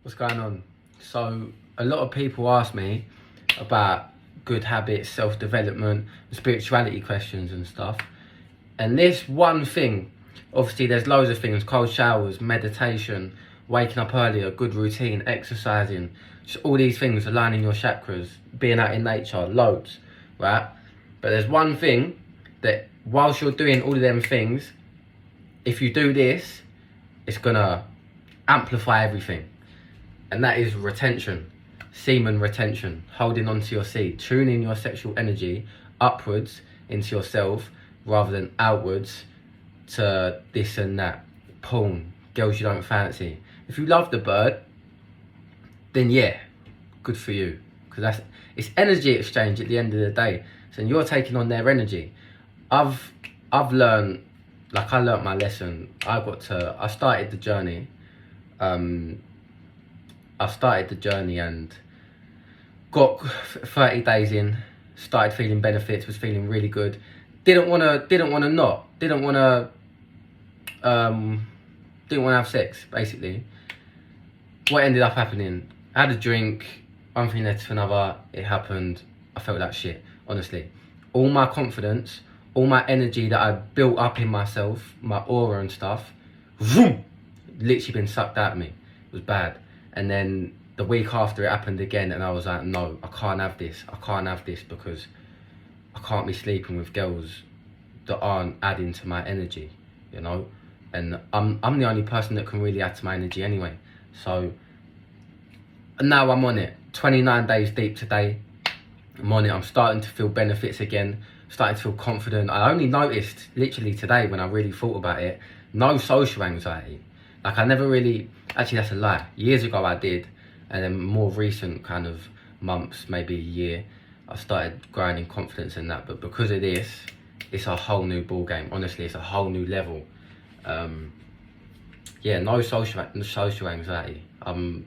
What's going on? So a lot of people ask me about good habits, self-development, spirituality questions and stuff. And this one thing, obviously there's loads of things: cold showers, meditation, waking up earlier, good routine, exercising, just all these things, aligning your chakras, being out in nature, loads, right? But there's one thing that whilst you're doing all of them things, if you do this, it's gonna amplify everything. And that is retention, semen retention, holding onto your seed, tuning your sexual energy upwards into yourself rather than outwards to this and that, porn, girls you don't fancy. If you love the bird, then yeah, good for you, because it's energy exchange at the end of the day. So you're taking on their energy. I've learned, I learned my lesson. I started the journey. I started the journey and got 30 days in, started feeling benefits, was feeling really good. Didn't want to have sex, basically. What ended up happening? I had a drink, one thing led to another, it happened. I felt like shit, honestly. All my confidence, all my energy that I built up in myself, my aura and stuff, vroom, literally been sucked out of me. It was bad. And then the week after it happened again, and I was like, no, I can't have this. I can't have this, because I can't be sleeping with girls that aren't adding to my energy, you know? And I'm the only person that can really add to my energy anyway. So now I'm on it. 29 days deep today. I'm on it. I'm starting to feel benefits again. Starting to feel confident. I only noticed literally today, when I really thought about it, no social anxiety. Like, I never really, actually that's a lie. Years ago I did, and then more recent kind of months, maybe a year, I started growing in confidence in that. But because of this, it's a whole new ball game. Honestly, it's a whole new level. Yeah, no social anxiety. I'm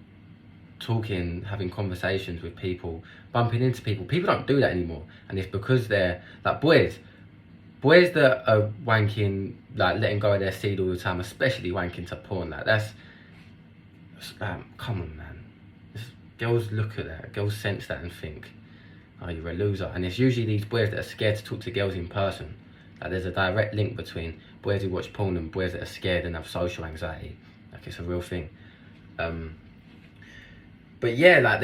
talking, having conversations with people, bumping into people. People don't do that anymore, and it's because they're like boys that are wanking, like letting go of their seed all the time, especially wanking to porn. Like that's come on, man. Girls look at that, girls sense that and think, oh, you're a loser. And it's usually these boys that are scared to talk to girls in person. Like, there's a direct link between boys who watch porn and boys that are scared and have social anxiety. Like, it's a real thing. But yeah, like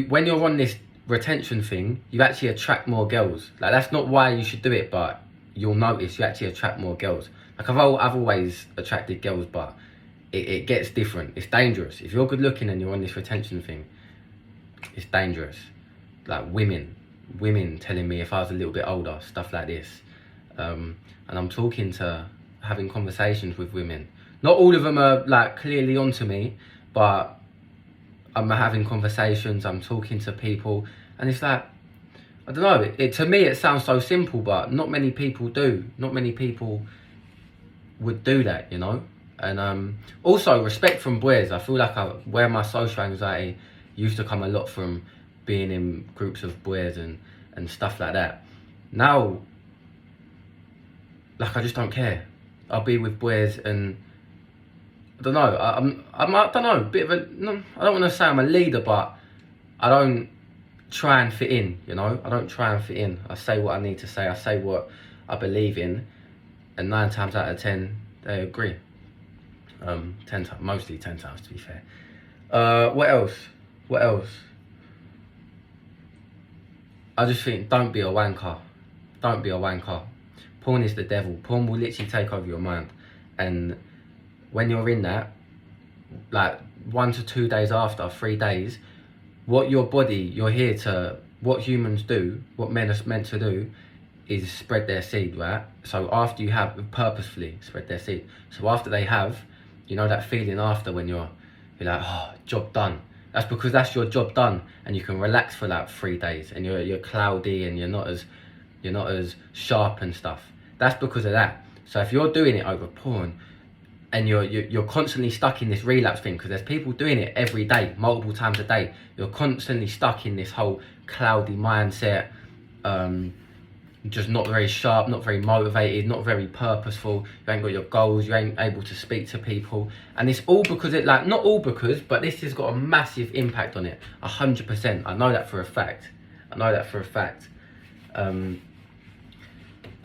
when you're on this retention thing, you actually attract more girls. Like, that's not why you should do it, but you'll notice you actually attract more girls. Like, I've always attracted girls, but it gets different. It's dangerous. If you're good looking and you're on this retention thing, it's dangerous. Like, women telling me if I was a little bit older, stuff like this. And I'm having conversations with women. Not all of them are like clearly onto me, but I'm having conversations, I'm talking to people, and it's like, I don't know, to me it sounds so simple, but not many people do. Not many people would do that, you know? And also respect from boys. I feel like where my social anxiety used to come a lot from being in groups of boys and stuff like that. Now, like, I just don't care. I'll be with boys and I don't know, I don't know, bit of a, no, I don't want to say I'm a leader, but I don't try and fit in, you know? I don't try and fit in. I say what I need to say, I say what I believe in, and 9 times out of 10, they agree. Mostly 10 times, to be fair. What else? I just think, don't be a wanker. Don't be a wanker. Porn is the devil. Porn will literally take over your mind. And when you're in that, like 1 to 2 days after, 3 days, what humans do, what men are meant to do, is spread their seed, right? So after you have, purposefully spread their seed. So after they have, you know that feeling after when you're like, oh, job done. That's because that's your job done, and you can relax for like 3 days, and you're cloudy and you're not as sharp and stuff. That's because of that. So if you're doing it over porn, and you're constantly stuck in this relapse thing, because there's people doing it every day, multiple times a day. You're constantly stuck in this whole cloudy mindset, just not very sharp, not very motivated, not very purposeful. You ain't got your goals, you ain't able to speak to people. And it's all because not all because, but this has got a massive impact on it, 100%. I know that for a fact.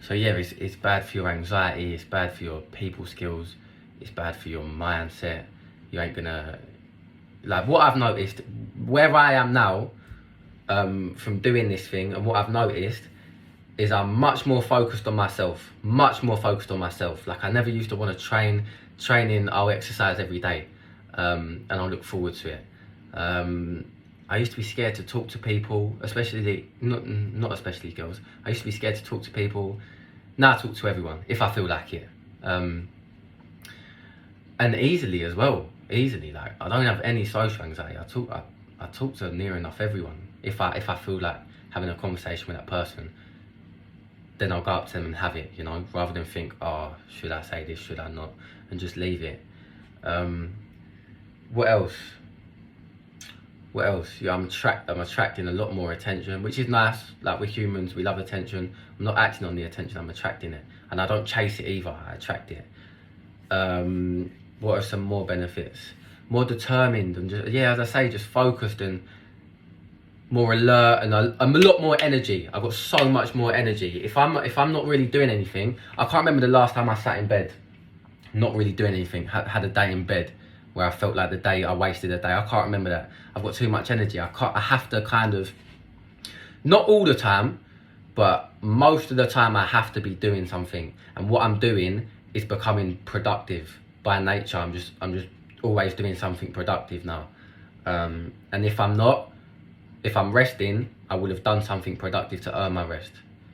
So yeah, it's bad for your anxiety, it's bad for your people skills, it's bad for your mindset. You ain't gonna, what I've noticed, where I am now, from doing this thing, and what I've noticed is I'm much more focused on myself, Like, I never used to want to training, I'll exercise every day, and I'll look forward to it. I used to be scared to talk to people, especially, not especially girls. I used to be scared to talk to people. Now I talk to everyone, if I feel like it. And easily as well, like, I don't have any social anxiety. I talk to near enough everyone. If I feel like having a conversation with that person, then I'll go up to them and have it, you know, rather than think, oh, should I say this, should I not, and just leave it. What else? Yeah, I'm attracting a lot more attention, which is nice. Like, we're humans, we love attention. I'm not acting on the attention, I'm attracting it. And I don't chase it either, I attract it. What are some more benefits? More determined and just, yeah, as I say, just focused and more alert, and I'm a lot more energy. I've got so much more energy. If I'm not really doing anything, I can't remember the last time I sat in bed, not really doing anything, had a day in bed where I felt like I wasted a day. I can't remember that. I've got too much energy. I have to kind of, not all the time, but most of the time I have to be doing something. And what I'm doing is becoming productive by nature. I'm just always doing something productive now. And if I'm resting, I would have done something productive to earn my rest.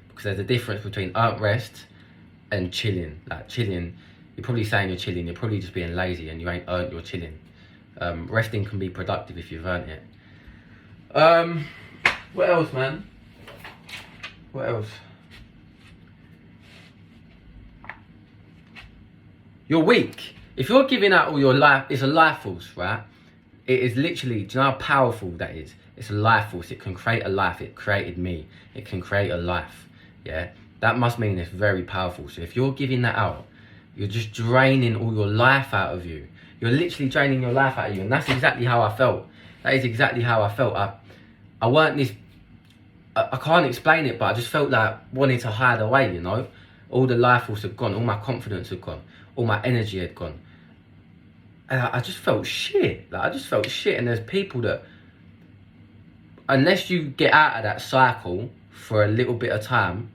Because there's a difference between earned rest and chilling. Like, chilling, you're probably saying you're chilling, you're probably just being lazy and you ain't earned your chilling. Resting can be productive if you've earned it. What else, man? What else? You're weak. If you're giving out all your life, it's a life force, right? It is literally, do you know how powerful that is? It's a life force. It can create a life. It created me. It can create a life. Yeah, that must mean it's very powerful. So if you're giving that out, you're just draining all your life out of you. You're literally draining your life out of you. And that's exactly how I felt. That is exactly how I felt. I weren't this, I can't explain it, but I just felt like wanting to hide away, you know? All the life force had gone. All my confidence had gone. All my energy had gone. And I just felt shit. Like, I just felt shit. And there's people that, unless you get out of that cycle for a little bit of time,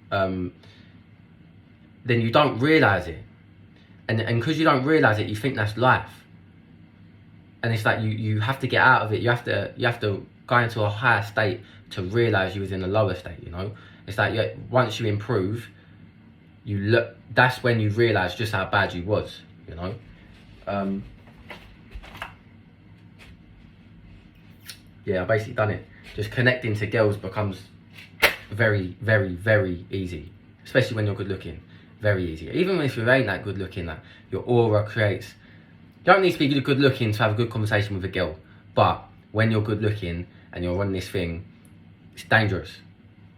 then you don't realise it. And because you don't realise it, you think that's life. And it's like you have to get out of it. You have to go into a higher state to realise you was in a lower state, you know? It's like, once you improve, that's when you realise just how bad you was, you know? Yeah, I basically done it. Just connecting to girls becomes very, very, very easy, especially when you're good looking. Very easy. Even if you ain't that good looking, like, your aura creates. You don't need to be good looking to have a good conversation with a girl, but when you're good looking and you're on this thing, it's dangerous.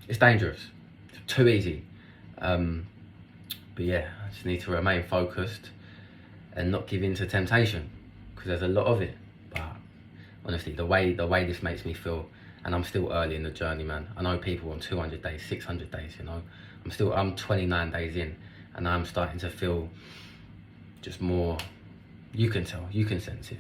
It's dangerous. It's too easy. But yeah, I just need to remain focused and not give in to temptation, because there's a lot of it. But honestly, the way this makes me feel, and I'm still early in the journey, man. I know people on 200 days, 600 days, you know. I'm 29 days in, and I'm starting to feel just more, you can tell, you can sense it.